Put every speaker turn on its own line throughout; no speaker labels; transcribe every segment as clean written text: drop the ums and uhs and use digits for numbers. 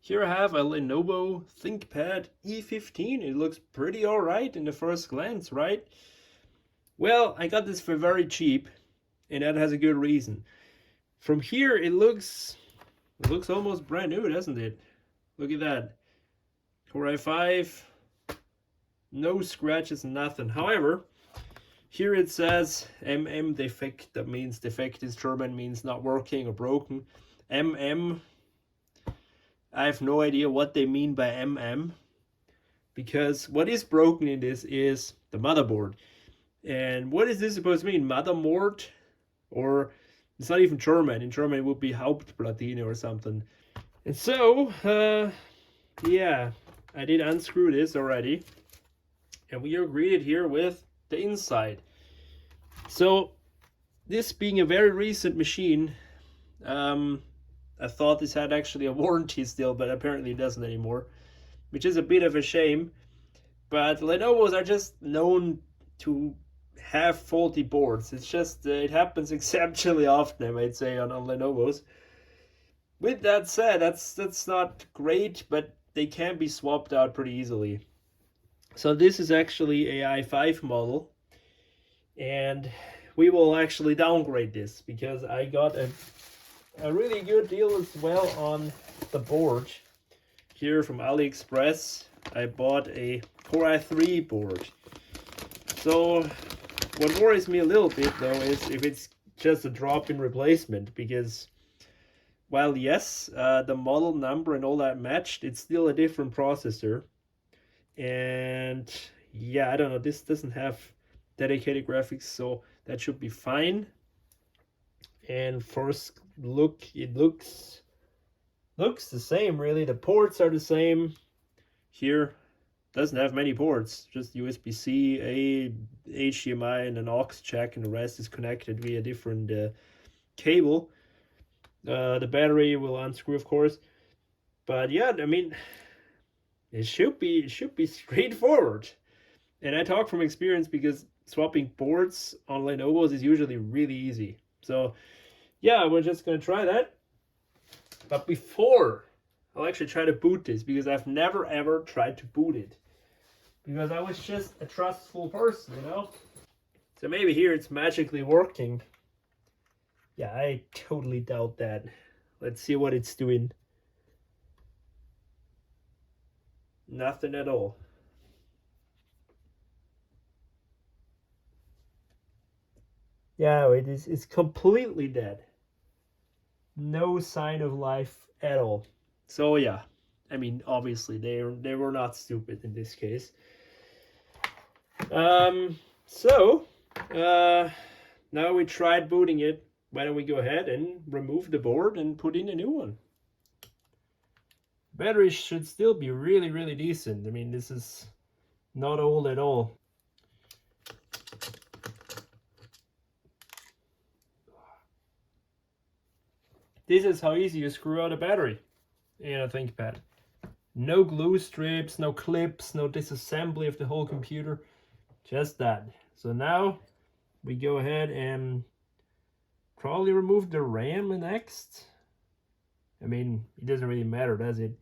Here I have a Lenovo ThinkPad E15. It looks pretty alright in the first glance, right? Well, I got this for very cheap, and that has a good reason. From here, it looks almost brand new, doesn't it? Look at that. Core i5, no scratches, nothing. However, here it says MM defect. That means defect is German, means not working or broken. MM, I have no idea what they mean by MM, because what is broken in this is the motherboard. And what is this supposed to mean? Motherboard? Or it's not even German. In German it would be Hauptplatine or something. And so, yeah, I did unscrew this already. And we are greeted here with the inside. So, this being a very recent machine, I thought this had actually a warranty still, but apparently it doesn't anymore, which is a bit of a shame. But Lenovo's are just known to have faulty boards. It's just, it happens exceptionally often, I might say, on Lenovo's. With that said, that's not great, but they can be swapped out pretty easily. So this is actually a i5 model, and we will actually downgrade this because I got a really good deal as well on the board. Here from Aliexpress, I bought a Core i3 board. So what worries me a little bit though is if it's just a drop-in replacement, because while yes, the model number and all that matched, it's still a different processor. And yeah, I don't know, this doesn't have dedicated graphics, so that should be fine. And first look, it looks the same really. The ports are the same. Here doesn't have many ports, just USB-C, a HDMI, and an aux jack, and the rest is connected via different cable. The battery will unscrew, of course, but yeah, I mean, it should be straightforward. And I talk from experience because swapping boards on Lenovo's is usually really easy. So yeah, we're just gonna try that. But before I'll actually try to boot this, because I've never ever tried to boot it, because I was just a trustful person, you know? So maybe here it's magically working. Yeah, I totally doubt that. Let's see what it's doing. Nothing at all. Yeah, it's completely dead. No sign of life at all. So yeah, I mean, obviously they were not stupid in this case. So now we tried booting it. Why don't we go ahead and remove the board and put in a new one? Battery should still be really decent. I mean, this is not old at all. This is how easy you screw out a battery in a ThinkPad. No glue strips, no clips, no disassembly of the whole computer. Just that. So now we go ahead and probably remove the RAM next. I mean, it doesn't really matter, does it?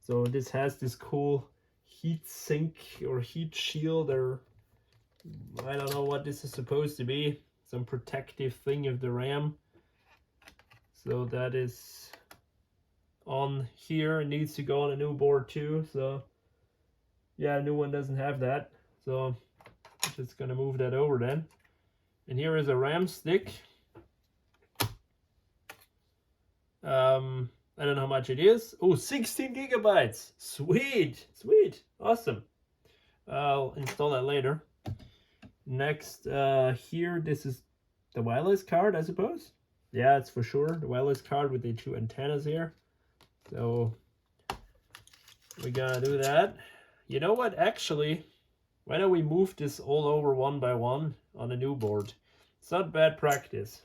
So this has this cool heat sink or heat shield, or I don't know what this is supposed to be. Some protective thing of the RAM. So that is on here. It needs to go on a new board too. So yeah, a new one doesn't have that. So I'm just gonna move that over then. And here is a RAM stick. I don't know how much it is. Oh, 16 gigabytes. Sweet, awesome. I'll install that later. Next, here, this is the wireless card, I suppose. Yeah, it's for sure the wireless card with the two antennas here. So we're gonna do that. You know what, actually, why don't we move this all over one by one on a new board? It's not bad practice.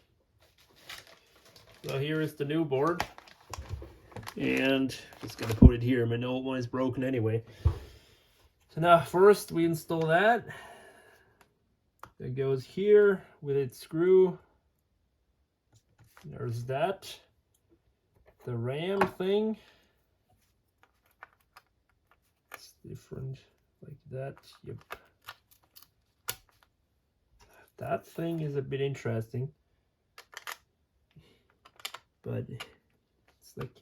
So here is the new board, and just gonna put it here. My old one is broken anyway. So now first we install that. That goes here with its screw. There's that. The RAM thing. different like that. Yep. That thing is a bit interesting, but it's like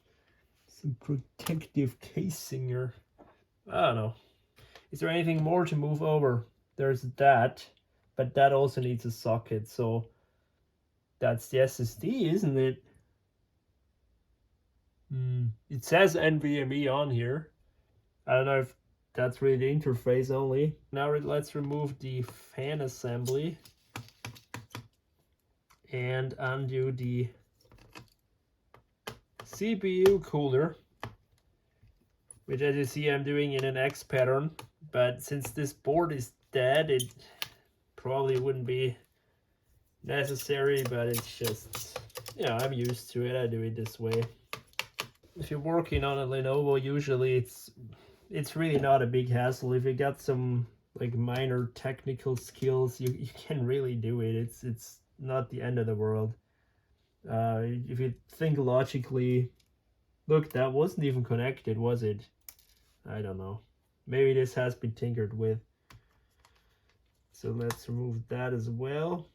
some protective casing or I don't know. Is there anything more to move over? There's that, but that also needs a socket, so that's the SSD, isn't it? It says NVMe on here. I don't know if that's really the interface only. Now let's remove the fan assembly and undo the CPU cooler, which as you see I'm doing in an X pattern, but since this board is dead it probably wouldn't be necessary, but it's just, you know, I'm used to it. I do it this way. If you're working on a Lenovo, usually it's really not a big hassle. If you got some like minor technical skills, you can really do it. It's not the end of the world. If you think logically, look, that wasn't even connected, was it? I don't know. Maybe this has been tinkered with. So let's remove that as well.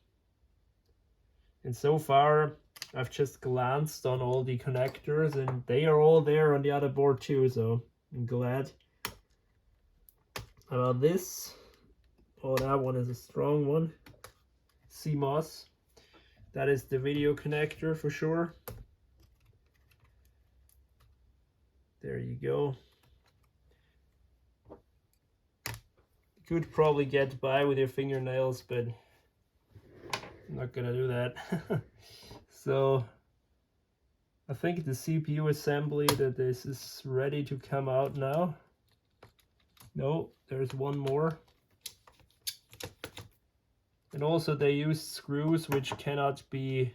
And so far, I've just glanced on all the connectors and they are all there on the other board too, so I'm glad. About this, oh, that one is a strong one. CMOS. That is the video connector for sure. There you go. You could probably get by with your fingernails, but I'm not gonna do that. So I think the CPU assembly that this is ready to come out now. No, there's one more. And also they use screws which cannot be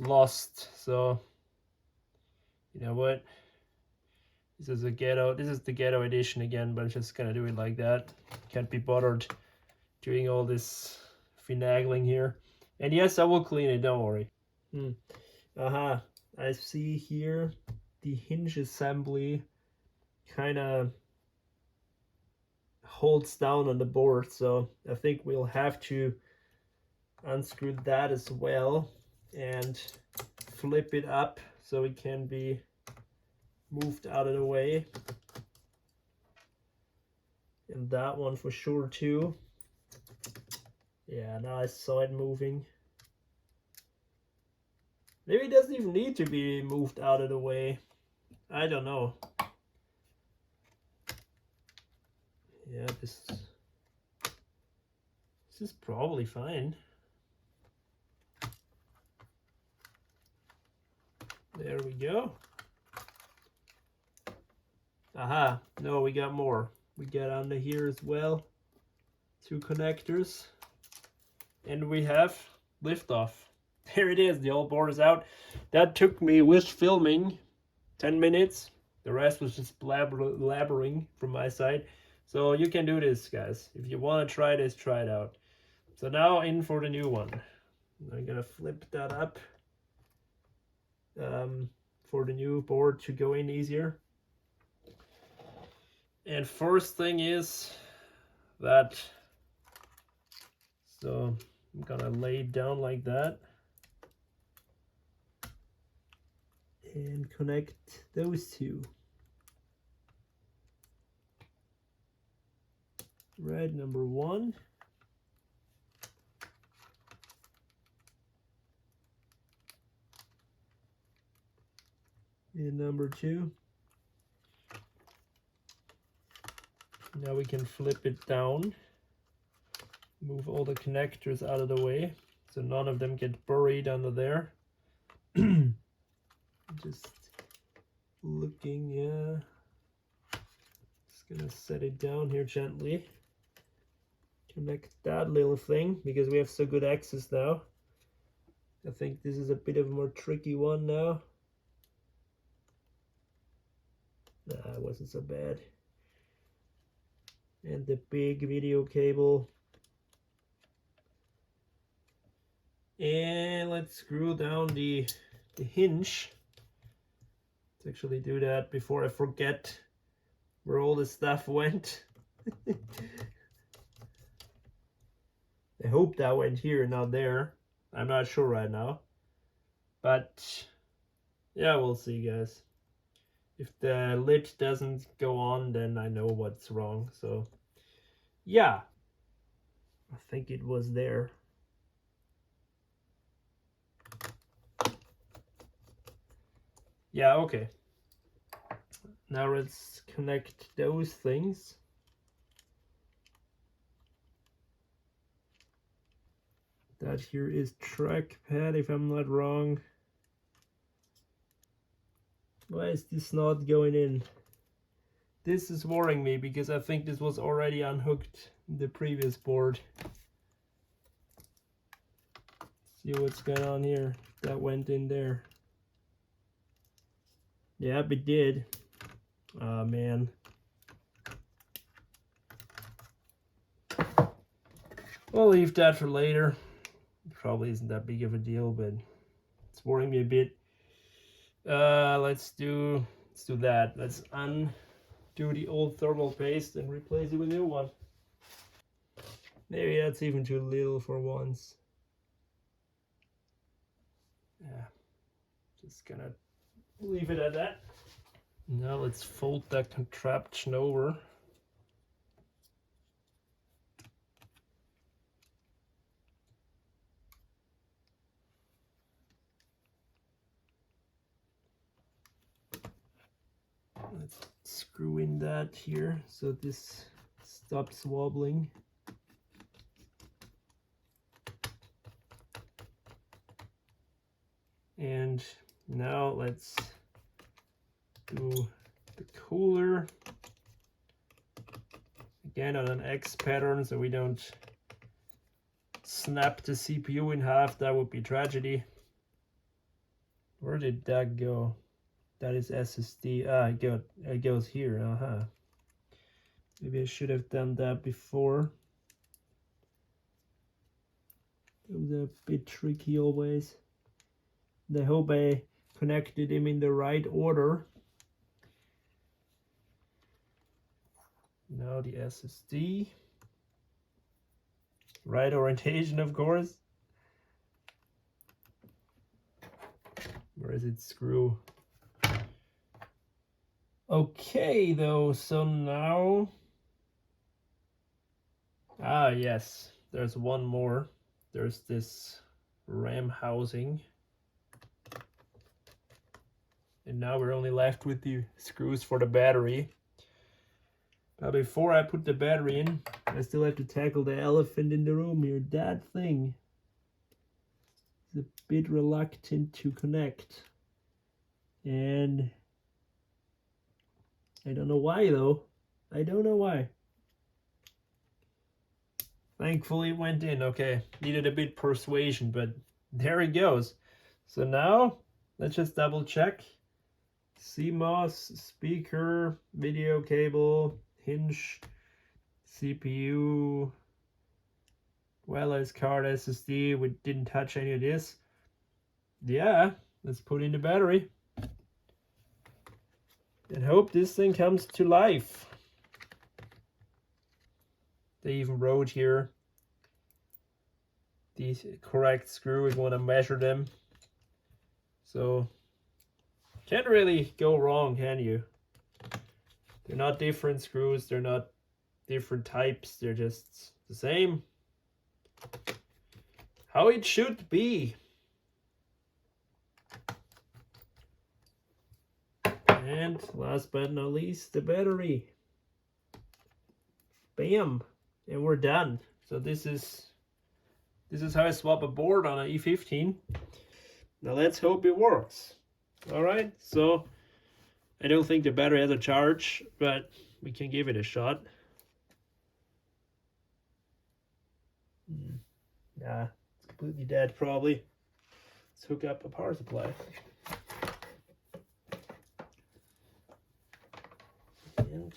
lost. So you know what? This is the ghetto edition again, but I'm just gonna do it like that. Can't be bothered doing all this finagling here. And yes, I will clean it, don't worry. I see here the hinge assembly kind of holds down on the board, so I think we'll have to unscrew that as well and flip it up so it can be moved out of the way. And that one for sure too. Yeah, now I saw it moving. Maybe it doesn't even need to be moved out of the way. I don't know. Yeah, this is probably fine. There we go. Aha, no, we got more. We got under here as well. 2 connectors. And we have liftoff. There it is, the old board is out. That took me, with filming, 10 minutes. The rest was just blabbering from my side. So you can do this, guys. If you want to try this, try it out. So now in for the new one. I'm gonna flip that up for the new board to go in easier. And first thing is that, so I'm gonna lay it down like that and connect those two. Right, number 1. And number 2. Now we can flip it down, move all the connectors out of the way so none of them get buried under there. Just looking, yeah. Just gonna set it down here gently. Connect that little thing because we have so good access now. I think this is a bit of a more tricky one now. Nah, it wasn't so bad. And the big video cable. And let's screw down the hinge. Let's actually do that before I forget. where all the stuff went. I hope that went here, not there. I'm not sure right now. But yeah, we'll see, guys. If the lid doesn't go on, then I know what's wrong. So yeah, I think it was there. Yeah, okay. Now let's connect those things. That here is trackpad, if I'm not wrong. Why is this not going in? This is worrying me because I think this was already unhooked in the previous board. See what's going on here. That went in there. Yep, it did. Oh man. We'll leave that for later. It probably isn't that big of a deal, but it's worrying me a bit. Let's do that. Let's undo the old thermal paste and replace it with a new one. Maybe that's even too little for once. Yeah, just gonna leave it at that. Now let's fold that contraption over. Let's screw in that here so this stops wobbling. And now let's do the cooler. Again on an X pattern so we don't snap the CPU in half. That would be tragedy. Where did that go? That is SSD. Ah, it goes here. Maybe I should have done that before. It was a bit tricky always. I hope I connected them in the right order. Now the SSD. Right orientation, of course. Where is it? Screw. Okay, though, so now... Ah, yes, there's one more. There's this RAM housing. And now we're only left with the screws for the battery. But before I put the battery in, I still have to tackle the elephant in the room here. That thing is a bit reluctant to connect. And I don't know why though. I don't know why. Thankfully it went in. Okay, needed a bit persuasion, but there it goes. So now let's just double check. CMOS, speaker, video cable, hinge, CPU, wireless card, SSD. We didn't touch any of this. Yeah, let's put in the battery and hope this thing comes to life. They even wrote here the correct screw if you want to measure them. So can't really go wrong, can you? They're not different screws, they're not different types, they're just the same. How it should be. And last but not least, the battery. Bam! And we're done. So this is how I swap a board on an E15. Now let's hope it works. Alright, so I don't think the battery has a charge, but we can give it a shot. Nah, it's completely dead probably. Let's hook up a power supply. And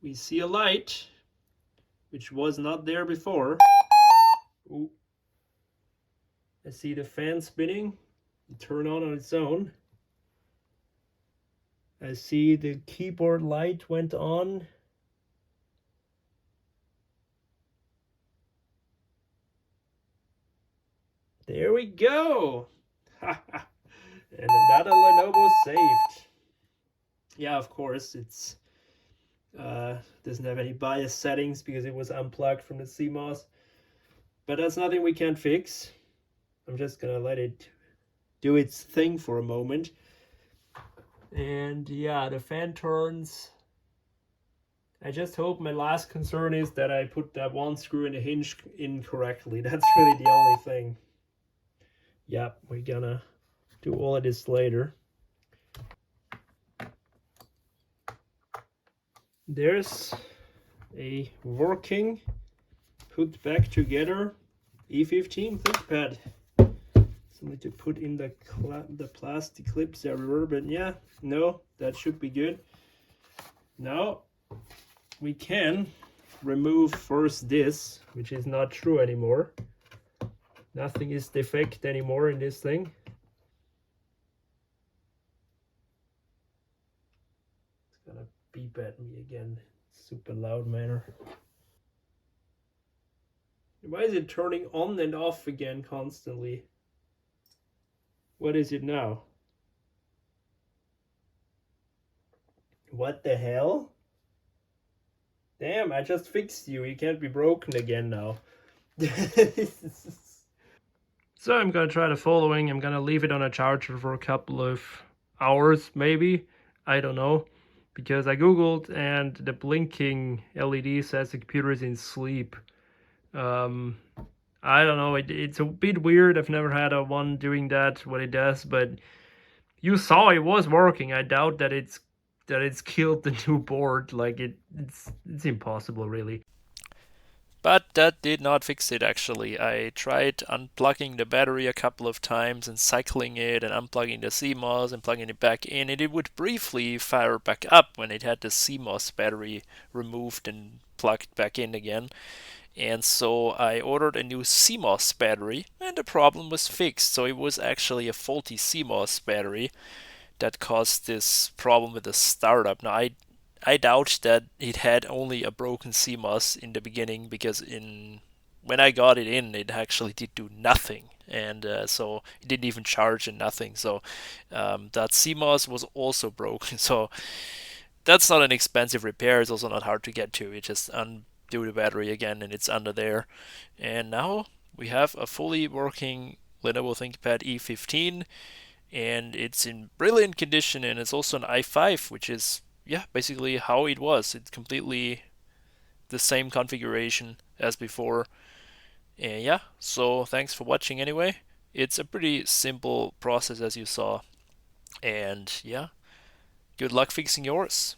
we see a light, which was not there before. Ooh. I see the fan spinning. Turn on its own. I see the keyboard light went on. There we go. And another Lenovo saved. Yeah, of course, it's doesn't have any bias settings because it was unplugged from the CMOS. But that's nothing we can't fix. I'm just gonna let it do its thing for a moment. And yeah, the fan turns. I just hope my last concern is that I put that one screw in the hinge in correctly. That's really the only thing. Yep, we're gonna do all of this later. There's a working, put back together E15 ThinkPad. So I need to put in the plastic clips everywhere, but yeah, no, that should be good. Now we can remove first this, which is not true anymore. Nothing is defect anymore in this thing. It's gonna beep at me again, super loud manner. Why is it turning on and off again constantly? What is it now? What the hell? Damn, I just fixed you. You can't be broken again now. So I'm gonna try the following. I'm gonna leave it on a charger for a couple of hours, maybe. I don't know. Because I googled and the blinking LED says the computer is in sleep. I don't know. It's a bit weird. I've never had a one doing that, what it does, but you saw it was working. I doubt that it's killed the new board. Like it's impossible, really. But that did not fix it actually. I tried unplugging the battery a couple of times and cycling it and unplugging the CMOS and plugging it back in, and it would briefly fire back up when it had the CMOS battery removed and plugged back in again. And so I ordered a new CMOS battery and the problem was fixed. So it was actually a faulty CMOS battery that caused this problem with the startup. Now I doubt that it had only a broken CMOS in the beginning because when I got it in, it actually did do nothing, and so it didn't even charge and nothing. So that CMOS was also broken. So that's not an expensive repair. It's also not hard to get to. You just undo the battery again, and it's under there. And now we have a fully working Lenovo ThinkPad E15, and it's in brilliant condition, and it's also an i5, which is yeah basically how it was. It's completely the same configuration as before. And yeah, so thanks for watching anyway. It's a pretty simple process as you saw, and yeah, good luck fixing yours.